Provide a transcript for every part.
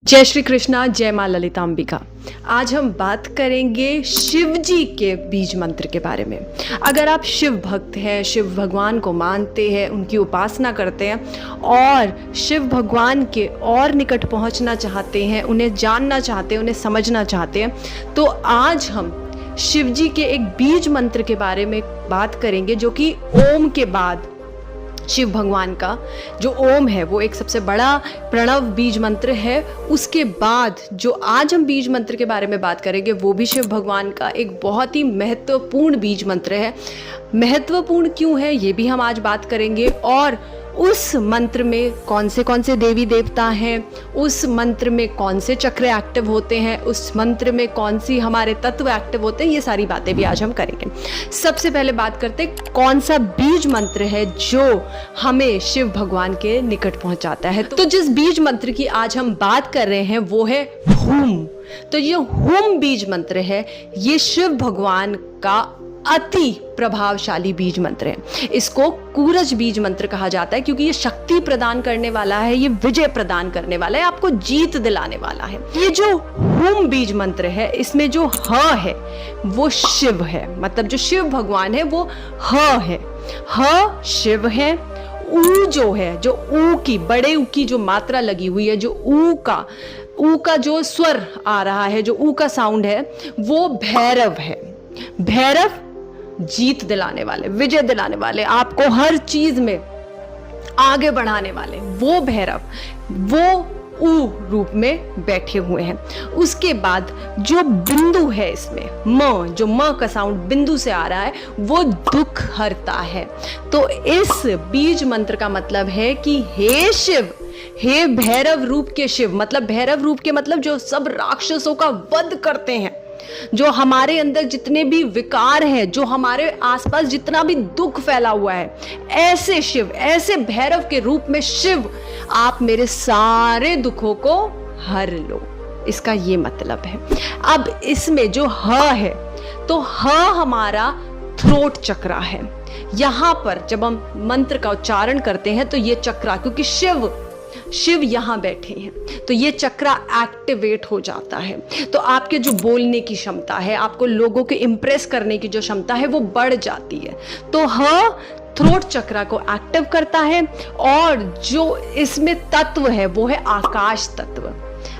जय श्री कृष्णा, जय माँ ललिताम्बिका। आज हम बात करेंगे शिव जी के बीज मंत्र के बारे में। अगर आप शिव भक्त हैं, शिव भगवान को मानते हैं, उनकी उपासना करते हैं और शिव भगवान के और निकट पहुंचना चाहते हैं, उन्हें जानना चाहते हैं, उन्हें समझना चाहते हैं, तो आज हम शिव जी के एक बीज मंत्र के बारे में बात करेंगे, जो कि ओम के बाद शिव भगवान का जो ओम है वो एक सबसे बड़ा प्रणव बीज मंत्र है। उसके बाद जो आज हम बीज मंत्र के बारे में बात करेंगे वो भी शिव भगवान का एक बहुत ही महत्वपूर्ण बीज मंत्र है। महत्वपूर्ण क्यों है ये भी हम आज बात करेंगे, और उस मंत्र में कौन से देवी देवता हैं, उस मंत्र में कौन से चक्र एक्टिव होते हैं, उस मंत्र में कौन सी हमारे तत्व एक्टिव होते हैं, ये सारी बातें भी आज हम करेंगे। सबसे पहले बात करते हैं कौन सा बीज मंत्र है जो हमें शिव भगवान के निकट पहुंचाता है। तो जिस बीज मंत्र की आज हम बात कर रहे हैं वो है हुम। तो ये हुम बीज मंत्र है, ये शिव भगवान का अति प्रभावशाली बीज मंत्र है। इसको कूरज बीज मंत्र कहा जाता है क्योंकि ये शक्ति प्रदान करने वाला है, ये विजय प्रदान करने वाला है, आपको जीत दिलाने वाला है। ये जो हुम बीज मंत्र है, इसमें जो ह है वो शिव है, मतलब जो शिव भगवान है वो ह है, ह शिव है। ऊ जो है, जो ऊ की बड़े ऊ की जो मात्रा लगी हुई है, जो ऊ का जो स्वर आ रहा है, जो ऊ का साउंड है वो भैरव है। भैरव जीत दिलाने वाले, विजय दिलाने वाले, आपको हर चीज में आगे बढ़ाने वाले, वो भैरव वो ऊ रूप में बैठे हुए हैं। उसके बाद जो बिंदु है इसमें म, जो म का साउंड बिंदु से आ रहा है वो दुख हरता है। तो इस बीज मंत्र का मतलब है कि हे शिव, हे भैरव रूप के शिव, मतलब भैरव रूप के मतलब जो सब राक्षसों का वध करते हैं, जो हमारे अंदर जितने भी विकार हैं, जो हमारे आसपास जितना भी दुख फैला हुआ है, ऐसे शिव, ऐसे भैरव के रूप में शिव, आप मेरे सारे दुखों को हर लो। इसका ये मतलब है। अब इसमें जो ह है, तो ह हमारा थ्रोट चक्रा है। यहां पर जब हम मंत्र का उच्चारण करते हैं तो ये चक्रा, क्योंकि शिव यहाँ बैठे हैं तो ये चक्रा एक्टिवेट हो जाता है। तो आपके जो बोलने की क्षमता है, आपको लोगों को इंप्रेस करने की जो क्षमता है वो बढ़ जाती है। तो थ्रोट चक्रा को एक्टिव करता है, और जो इसमें तत्व है वो है आकाश तत्व।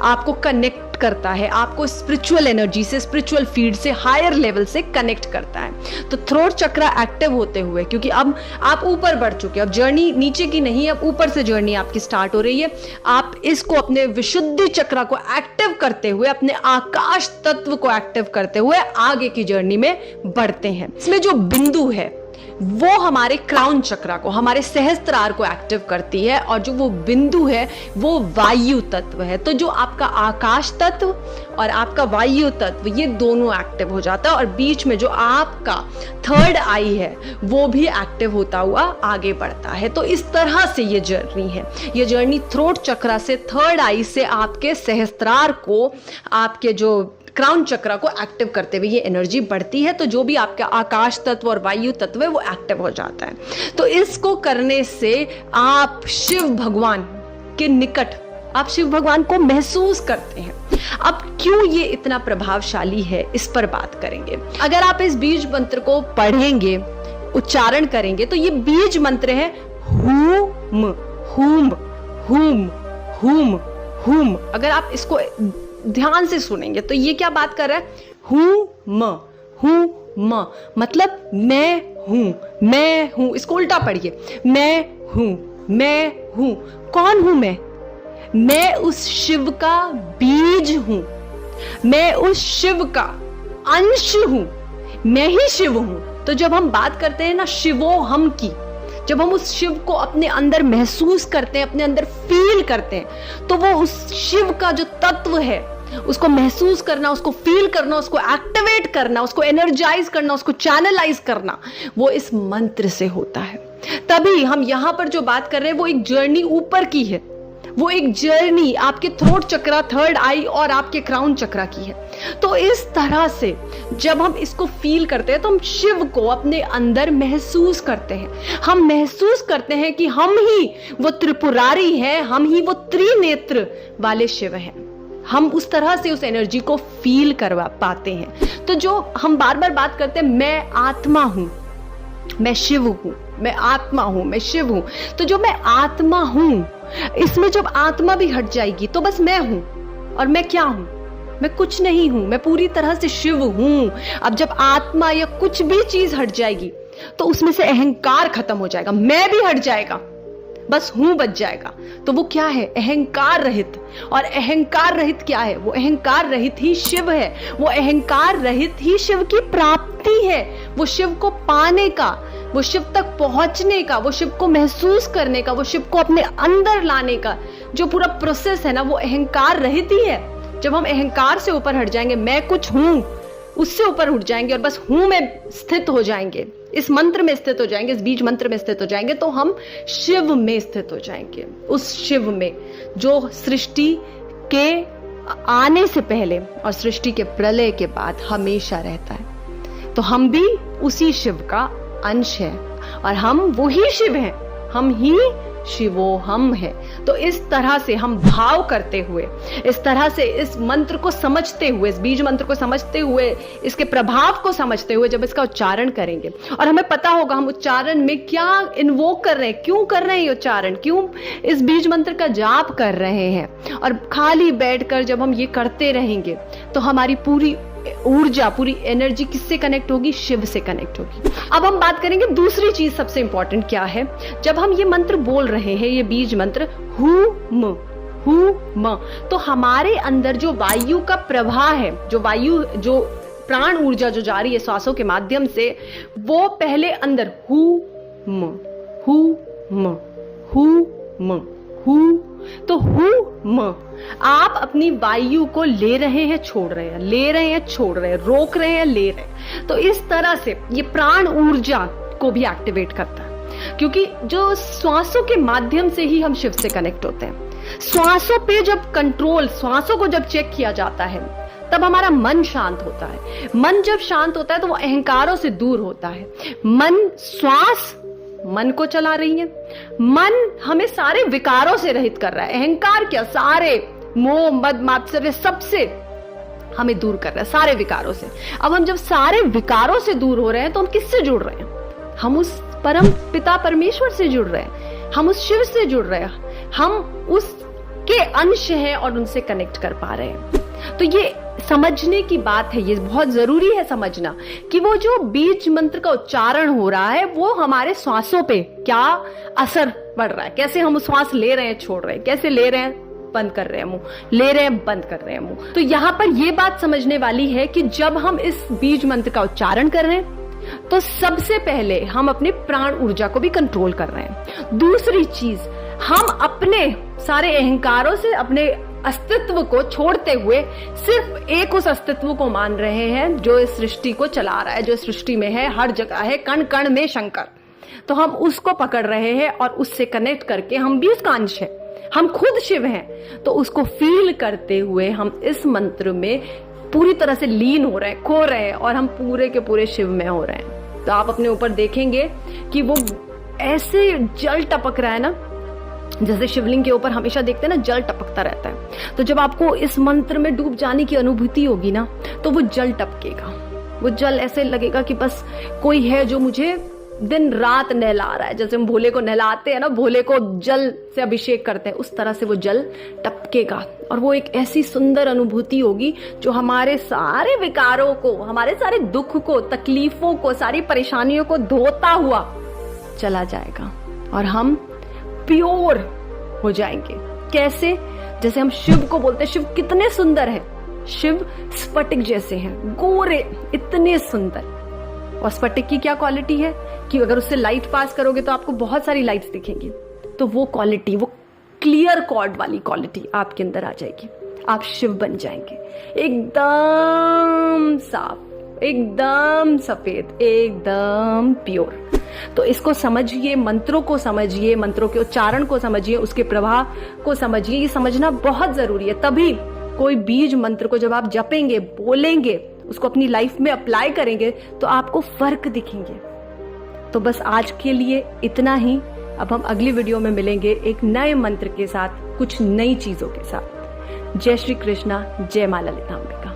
आपको कनेक्ट करता है, आपको स्पिरिचुअल एनर्जी से, स्पिरिचुअल फील्ड से, हायर लेवल से कनेक्ट करता है। तो थ्रोट चक्रा एक्टिव होते हुए, क्योंकि अब आप ऊपर बढ़ चुके हैं, अब जर्नी नीचे की नहीं, अब ऊपर से जर्नी आपकी स्टार्ट हो रही है। आप इसको अपने विशुद्धि चक्रा को एक्टिव करते हुए, अपने आकाश तत्व को एक्टिव करते हुए आगे की जर्नी में बढ़ते हैं। इसमें जो बिंदु है वो हमारे क्राउन चक्रा को, हमारे सहस्त्रार को एक्टिव करती है, और जो वो बिंदु है वो वायु तत्व है। तो जो आपका आकाश तत्व और आपका वायु तत्व, ये दोनों एक्टिव हो जाता है, और बीच में जो आपका थर्ड आई है वो भी एक्टिव होता हुआ आगे बढ़ता है। तो इस तरह से ये जर्नी है। ये जर्नी थ्रोट चक्रा से, थर्ड आई से आपके सहस्त्रार को, आपके जो क्राउन चक्रा को एक्टिव करते हुए ये एनर्जी बढ़ती है। तो जो भी आपका आकाश तत्व और वायु तत्व है वो एक्टिव हो जाता है। तो इसको करने से आप शिव भगवान के निकट, आप शिव भगवान को महसूस करते हैं। अब क्यों ये इतना प्रभावशाली है, इस पर बात करेंगे। अगर आप इस बीज मंत्र को पढ़ेंगे, उच्चारण करेंगे, तो ये बीज मंत्र है हुम हुम हुम हुम हुम। अगर आप इसको ध्यान से सुनेंगे तो ये क्या बात कर रहा है, हूं म, मतलब मैं हूं। इसको उल्टा पढ़िए, मैं हूं। कौन हूं मैं उस शिव का बीज हूं, मैं उस शिव का अंश हूं, मैं ही शिव हूं। तो जब हम बात करते हैं ना शिवो हम की, जब हम उस शिव को अपने अंदर महसूस करते हैं, अपने अंदर फील करते हैं, तो वो उस शिव का जो तत्व है उसको महसूस करना, उसको फील करना, उसको एक्टिवेट करना, उसको एनर्जाइज करना, उसको चैनलाइज करना, वो इस मंत्र से होता है। तभी हम यहां पर जो बात कर रहे हैं वो एक जर्नी ऊपर की है, वो एक जर्नी आपके थ्रोट चक्रा, थर्ड आई और आपके क्राउन चक्रा की है। तो इस तरह से जब हम इसको फील करते हैं तो हम शिव को अपने अंदर महसूस करते हैं। हम महसूस करते हैं कि हम ही वो त्रिपुरारी हैं, हम ही वो त्रिनेत्र वाले शिव हैं। हम उस तरह से उस एनर्जी को फील करवा पाते हैं। तो जो हम बार बार बात करते हैं, मैं आत्मा हूं, मैं शिव हूं, मैं आत्मा हूं, मैं शिव हूं, तो जो मैं आत्मा हूं, इसमें जब आत्मा भी हट जाएगी तो बस मैं हूं। और मैं क्या हूं? मैं कुछ नहीं हूं, मैं पूरी तरह से शिव हूं। अब जब आत्मा या कुछ भी चीज हट जाएगी तो उसमें से अहंकार खत्म हो जाएगा, मैं भी हट जाएगा, बस हूं बच जाएगा। तो वो क्या है? अहंकार रहित। और अहंकार रहित क्या है? वो अहंकार रहित ही शिव है। वो अहंकार रहित ही शिव की प्राप्ति है। वो शिव को पाने का, वो शिव तक पहुंचने का, वो शिव को महसूस करने का, वो शिव को अपने अंदर लाने का जो पूरा प्रोसेस है ना, वो अहंकार रहित ही है। जब हम अहंकार से ऊपर हट जाएंगे, मैं कुछ हूं, उससे ऊपर उठ जाएंगे और बस हूं में स्थित हो जाएंगे, इस मंत्र में स्थित हो जाएंगे, इस बीज मंत्र में स्थित हो जाएंगे, तो हम शिव में स्थित हो जाएंगे। उस शिव में जो सृष्टि के आने से पहले और सृष्टि के प्रलय के बाद हमेशा रहता है। तो हम भी उसी शिव का अंश है और हम वही शिव हैं, हम ही शिवो हम है। तो इस तरह से हम भाव करते हुए, इस तरह से इस मंत्र को समझते हुए, इस बीज मंत्र को समझते हुए, इसके प्रभाव को समझते हुए जब इसका उच्चारण करेंगे और हमें पता होगा हम उच्चारण में क्या इन्वोक कर रहे हैं, क्यों कर रहे हैं ये उच्चारण, क्यों इस बीज मंत्र का जाप कर रहे हैं, और खाली बैठकर जब हम ये करते रहेंगे तो हमारी पूरी ऊर्जा, पूरी एनर्जी किससे कनेक्ट होगी? शिव से कनेक्ट होगी। अब हम बात करेंगे दूसरी चीज सबसे इंपॉर्टेंट क्या है। जब हम ये मंत्र बोल रहे हैं, ये बीज मंत्र हु म, तो हमारे अंदर जो वायु का प्रवाह है, जो वायु, जो प्राण ऊर्जा जो जा रही है श्वासों के माध्यम से, वो पहले अंदर हु म, तो हु म, आप अपनी वायु को ले रहे हैं, छोड़ रहे हैं, ले रहे हैं, छोड़ रहे हैं, रोक रहे हैं, ले रहे हैं। तो इस तरह से ये प्राण ऊर्जा को भी एक्टिवेट करता है, क्योंकि जो श्वासों के माध्यम से ही हम शिव से कनेक्ट होते हैं। श्वासों पे जब कंट्रोल, श्वासों को जब चेक किया जाता है, तब हमारा मन शांत होता है। मन जब शांत होता है तो वो अहंकारों से दूर होता है। मन, श्वास मन को चला रही है, मन हमें सारे विकारों से रहित कर रहा है। अहंकार क्या, सारे मोह मद मात्सर्य सबसे हमें दूर कर रहा है, सारे विकारों से। अब हम जब सारे विकारों से दूर हो रहे हैं तो हम किससे जुड़ रहे हैं? हम उस परम पिता परमेश्वर से जुड़ रहे हैं, हम उस शिव से जुड़ रहे हैं, हम उसके अंश हैं और उनसे कनेक्ट कर पा रहे हैं। तो ये समझने की बात है, ये बहुत जरूरी है समझना कि वो जो बीज मंत्र का उच्चारण हो रहा है वो हमारे श्वासों पे क्या असर पड़ रहा है, कैसे हम श्वास ले रहे हैं, छोड़ रहे हैं, कैसे ले रहे हैं, बंद कर रहे हैं मुंह, ले रहे हैं, बंद कर रहे हैं मुंह। तो यहाँ पर ये बात समझने वाली है कि जब हम इस बीज मंत्र का उच्चारण कर रहे हैं तो सबसे पहले हम अपने प्राण ऊर्जा को भी कंट्रोल कर रहे हैं। दूसरी चीज, हम अपने सारे अहंकारों से, अपने अस्तित्व को छोड़ते हुए सिर्फ एक उस अस्तित्व को मान रहे हैं जो इस सृष्टि को चला रहा है, जो सृष्टि में है, हर जगह है, कण कण में शंकर। तो हम उसको पकड़ रहे हैं और उससे कनेक्ट करके हम भी उसका अंश है, हम खुद शिव हैं। तो उसको फील करते हुए हम इस मंत्र में पूरी तरह से लीन हो रहे हैं, खो रहे हैं, और हम पूरे के पूरे शिव में हो रहे हैं। तो आप अपने ऊपर देखेंगे कि वो ऐसे जल टपक रहा है ना, जैसे शिवलिंग के ऊपर हमेशा देखते हैं ना जल टपकता रहता है। तो जब आपको इस मंत्र में डूब जाने की अनुभूति होगी ना, तो वो जल टपकेगा, वो जल ऐसे लगेगा कि बस कोई है जो मुझे दिन रात नहला रहा है। जैसे हम भोले को नहलाते हैं ना, भोले को जल से अभिषेक करते हैं, उस तरह से वो जल टपकेगा और वो एक ऐसी सुंदर अनुभूति होगी जो हमारे सारे विकारों को, हमारे सारे दुख को, तकलीफों को, सारी परेशानियों को धोता हुआ चला जाएगा और हम प्योर हो जाएंगे। कैसे? जैसे हम शिव को बोलते हैं, शिव कितने सुंदर है, शिव स्फटिक जैसे हैं, गोरे, इतने सुंदर। और स्फटिक की क्या क्वालिटी है कि अगर उससे लाइट पास करोगे तो आपको बहुत सारी लाइट्स दिखेंगी। तो वो क्वालिटी, वो क्लियर कॉर्ड वाली क्वालिटी आपके अंदर आ जाएगी, आप शिव बन जाएंगे, एकदम साफ, एकदम सफेद, एकदम प्योर। तो इसको समझिए, मंत्रों को समझिए, मंत्रों के उच्चारण को समझिए, उसके प्रवाह को समझिए। ये समझना बहुत जरूरी है। तभी कोई बीज मंत्र को जब आप जपेंगे, बोलेंगे, उसको अपनी लाइफ में अप्लाई करेंगे तो आपको फर्क दिखेंगे। तो बस आज के लिए इतना ही। अब हम अगली वीडियो में मिलेंगे एक नए मंत्र के साथ, कुछ नई चीजों के साथ। जय श्री कृष्णा, जय मां ललितांबिका।